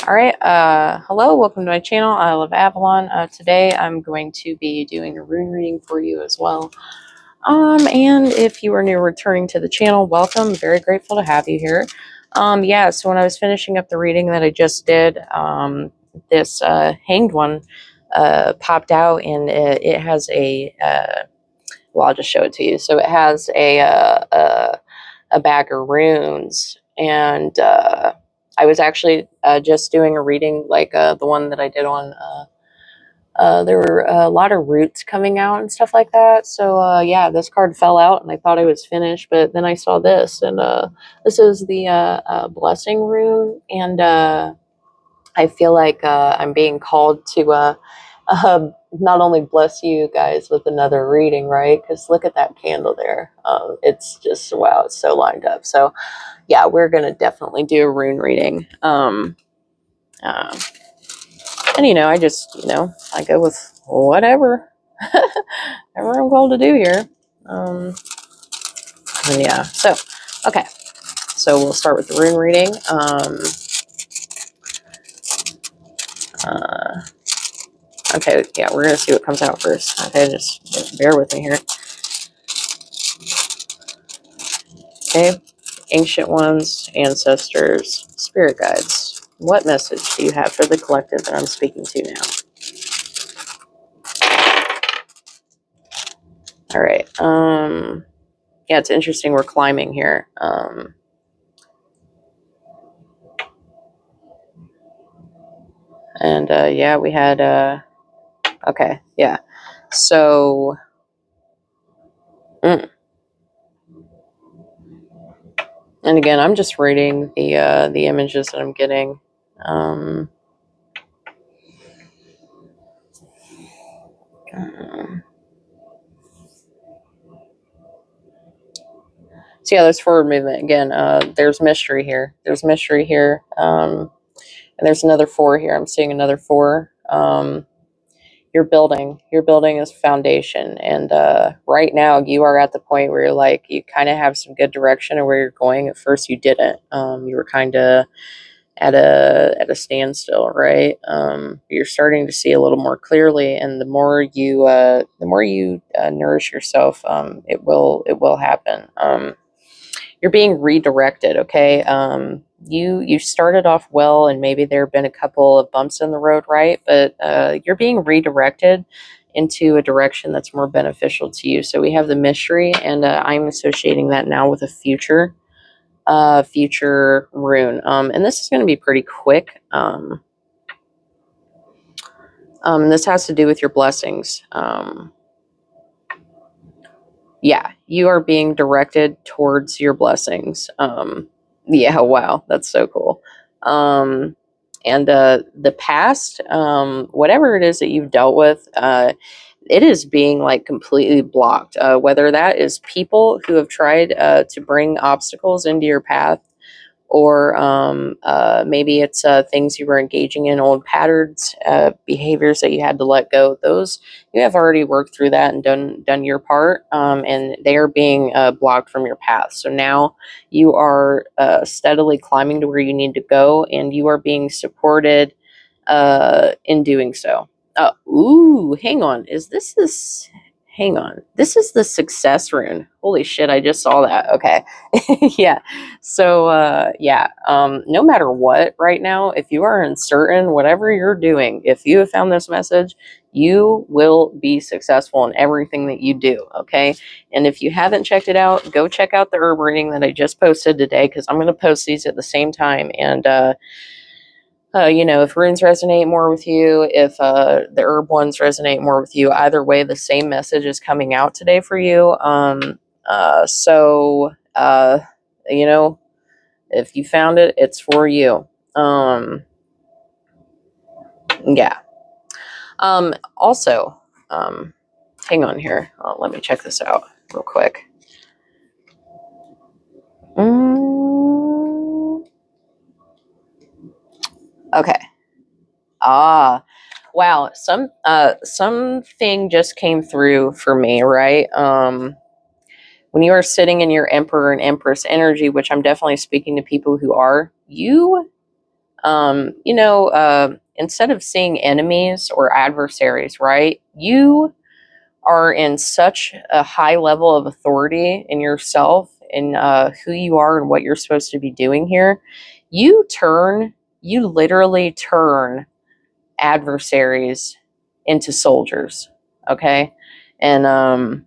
All right, hello, welcome to my channel, I Love Avalon. Today I'm going to be doing a rune reading for you as well. And if you are new returning to the channel, welcome, very grateful to have you here. Yeah, so when I was finishing up the reading that I just did, this hanged one popped out, and it has a, well, I'll just show it to you. So it has a bag of runes, and I was actually just doing a reading like the one that I did on, there were a lot of roots coming out and stuff like that. So yeah, this card fell out and I thought I was finished, but then I saw this, and this is the blessing rune, and I feel like I'm being called to not only bless you guys with another reading, right? Because look at that candle there. It's just, wow, it's so lined up. So yeah, we're going to definitely do a rune reading. And, I just, I go with whatever, whatever I'm called to do here. And yeah, so, okay. So we'll start with the rune reading. Okay, yeah, we're going to see what comes out first. Okay, just bear with me here. Okay, ancient ones, ancestors, spirit guides, what message do you have for the collective that I'm speaking to now? All right. Yeah, it's interesting. We're climbing here. And yeah, we had okay, yeah. So and again, I'm just reading the images that I'm getting. So yeah, there's forward movement again. There's mystery here. There's mystery here. And there's another 4 here. I'm seeing another 4. You're building this foundation, and right now you are at the point where you're like, you kind of have some good direction of where you're going. At first you didn't. You were kind of at a standstill, right? You're starting to see a little more clearly, and the more you nourish yourself, it will happen. You're being redirected, okay? You started off well, and maybe there have been a couple of bumps in the road, right? But you're being redirected into a direction that's more beneficial to you. So we have the mystery, and I'm associating that now with a future rune. And this is going to be pretty quick. And this has to do with your blessings. Yeah, you are being directed towards your blessings. Yeah, wow, that's so cool. And the past, whatever it is that you've dealt with, it is being like completely blocked. Whether that is people who have tried to bring obstacles into your path, or maybe it's things you were engaging in, old patterns, behaviors that you had to let go. Those, you have already worked through that and done your part, and they are being blocked from your path. So now you are steadily climbing to where you need to go, and you are being supported in doing so. Ooh, hang on. Hang on. This is the success rune. Holy shit, I just saw that. Okay. Yeah. So, yeah, no matter what right now, if you are uncertain, whatever you're doing, if you have found this message, you will be successful in everything that you do. Okay. And if you haven't checked it out, go check out the herb reading that I just posted today, because I'm going to post these at the same time. And, if runes resonate more with you, if the herb ones resonate more with you, either way, the same message is coming out today for you. So, if you found it, it's for you. Yeah. Also, hang on here. Let me check this out real quick. Okay. Wow. Something just came through for me, right? When you are sitting in your Emperor and Empress energy, which I'm definitely speaking to people who are, you Instead of seeing enemies or adversaries, right? You are in such a high level of authority in yourself and who you are and what you're supposed to be doing here. You literally turn adversaries into soldiers. Okay. And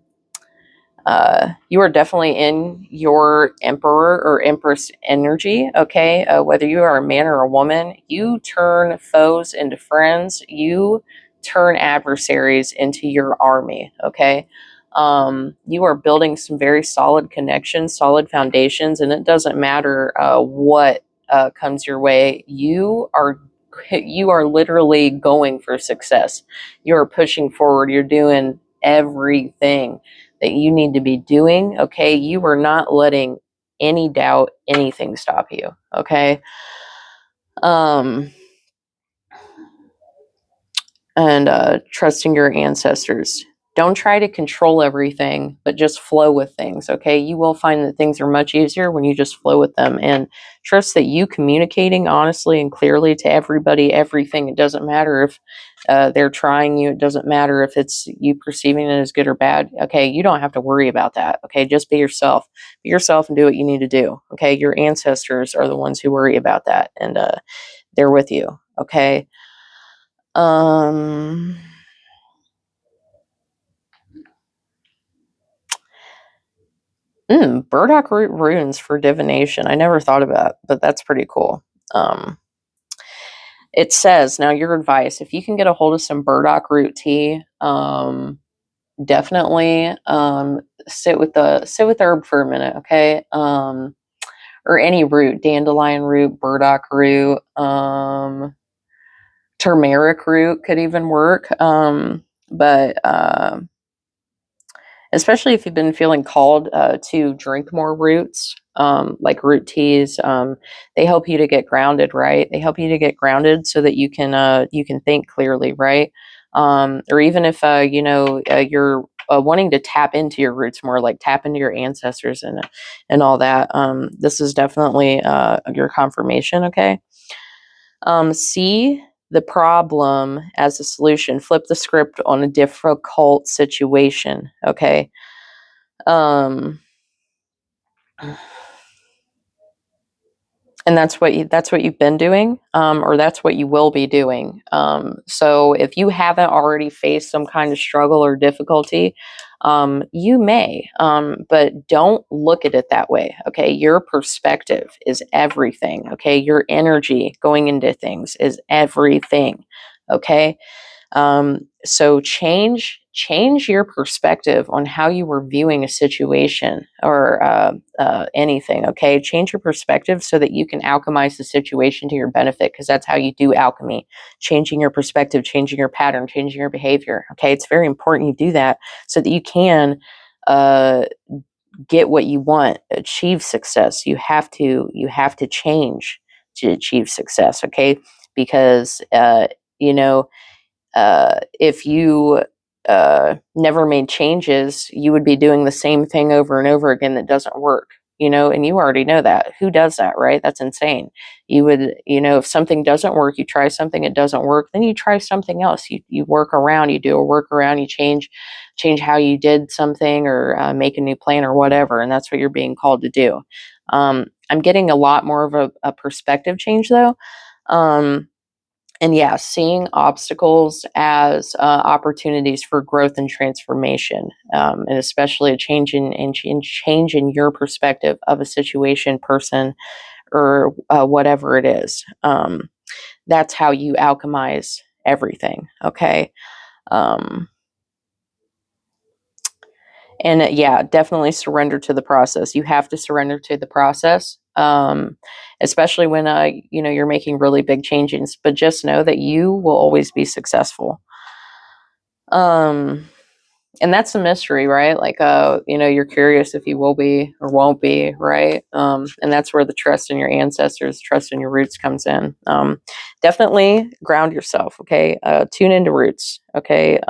you are definitely in your emperor or empress energy. Okay. Whether you are a man or a woman, you turn foes into friends. You turn adversaries into your army. Okay. You are building some very solid connections, solid foundations, and it doesn't matter what comes your way. You are literally going for success. You are pushing forward. You're doing everything that you need to be doing. Okay. You are not letting any doubt, anything stop you. Okay. Um, and trusting your ancestors. Don't try to control everything, but just flow with things. Okay. You will find that things are much easier when you just flow with them, and trust that you communicating honestly and clearly to everybody, everything. It doesn't matter if they're trying you. It doesn't matter if it's you perceiving it as good or bad. Okay. You don't have to worry about that. Okay. Just be yourself. Be yourself and do what you need to do. Okay. Your ancestors are the ones who worry about that, and they're with you. Okay. Um, Burdock root runes for divination. I never thought about, but that's pretty cool. Um, it says now your advice: if you can get a hold of some burdock root tea, definitely sit with herb for a minute, okay? Or any root, dandelion root, burdock root, turmeric root could even work. But especially if you've been feeling called to drink more roots, like root teas. They help you to get grounded, right? They help you to get grounded so that you can think clearly, right? Or even if you're wanting to tap into your roots more, like tap into your ancestors and all that. This is definitely your confirmation. Okay. See the problem as a solution. Flip the script on a difficult situation. Okay. um and that's what you've been doing, or that's what you will be doing. So if you haven't already faced some kind of struggle or difficulty, you may, but don't look at it that way. Okay, your perspective is everything. Okay, your energy going into things is everything. Okay. So change your perspective on how you were viewing a situation or anything. Okay, change your perspective so that you can alchemize the situation to your benefit, because that's how you do alchemy. Changing your perspective, changing your pattern, changing your behavior. Okay, it's very important you do that so that you can uh, get what you want, achieve success. You have to change to achieve success. Okay, because you know if you never made changes, you would be doing the same thing over and over again that doesn't work, and you already know that. Who does that, right? That's insane. If something doesn't work, you try something, it doesn't work, then you try something else. You work around, you do a workaround, you change how you did something, or make a new plan or whatever, and that's what you're being called to do. I'm getting a lot more of a perspective change, though. And yeah, seeing obstacles as opportunities for growth and transformation, and especially a change in your perspective of a situation, person, or whatever it is. That's how you alchemize everything. Okay. Um, and yeah, definitely surrender to the process. You have to surrender to the process, especially when you're making really big changes. But just know that you will always be successful. Um, and that's a mystery, right? Like, you're curious if you will be or won't be, right? And that's where the trust in your ancestors, trust in your roots comes in. Definitely ground yourself. Okay. Tune into roots. Okay.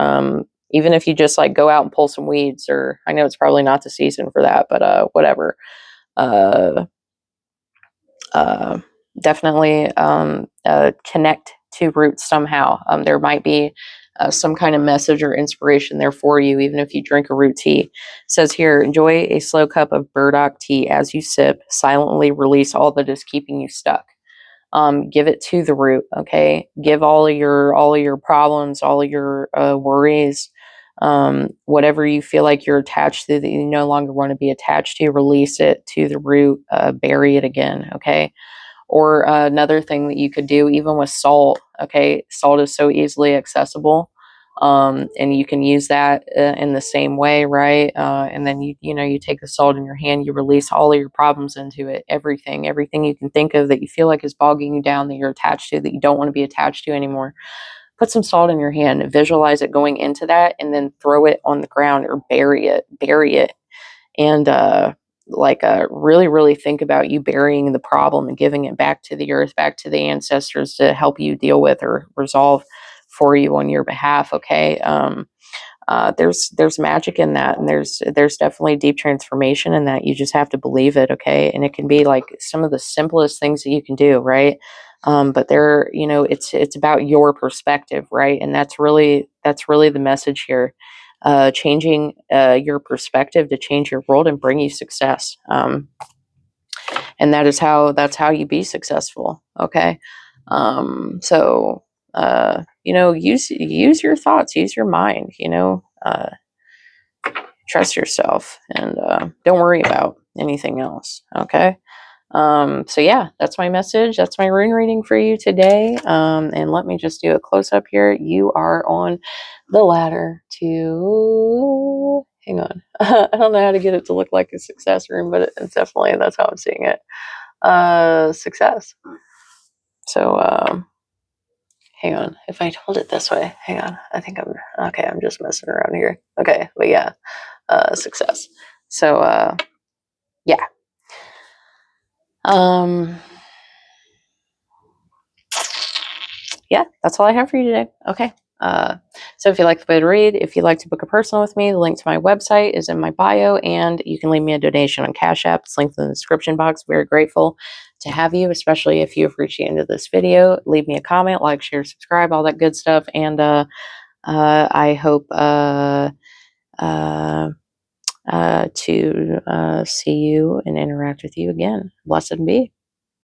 Even if you just like go out and pull some weeds, or I know it's probably not the season for that, but whatever. Uh, uh, Definitely connect to roots somehow. There might be some kind of message or inspiration there for you, even if you drink a root tea. It says here, enjoy a slow cup of burdock tea as you sip. Silently release all that is keeping you stuck. Give it to the root. Okay, give all of your problems, all of your worries, whatever you feel like you're attached to that you no longer want to be attached to. Release it to the root. Bury it again. Okay. Or another thing that you could do, even with salt, okay, salt is so easily accessible. And you can use that in the same way, right? And then you take the salt in your hand, you release all of your problems into it, everything you can think of that you feel like is bogging you down, that you're attached to, that you don't want to be attached to anymore. Put some salt in your hand, visualize it going into that, and then throw it on the ground or bury it, and really really think about you burying the problem and giving it back to the earth, back to the ancestors to help you deal with or resolve for you on your behalf. Okay. There's magic in that, and there's definitely deep transformation in that. You just have to believe it. Okay. And it can be like some of the simplest things that you can do, right? But it's about your perspective, right? And that's really the message here. Changing your perspective to change your world and bring you success. And that's how you be successful. Okay. So use your thoughts, use your mind. Trust yourself, and don't worry about anything else. Okay. So yeah, that's my message. That's my rune reading for you today. And let me just do a close up here. You are on the ladder to, hang on. I don't know how to get it to look like a success rune, but it's definitely, that's how I'm seeing it. Success. So, hang on. If I hold it this way, hang on. I think I'm just messing around here. Okay. But yeah, success. So, yeah. Yeah, that's all I have for you today. Okay. So if you like the way to read, if you'd like to book a personal with me, the link to my website is in my bio, and you can leave me a donation on Cash App. It's linked in the description box. Very grateful to have you, especially if you've reached the end of this video. Leave me a comment, like, share, subscribe, all that good stuff. And I hope to see you and interact with you again. Blessed be.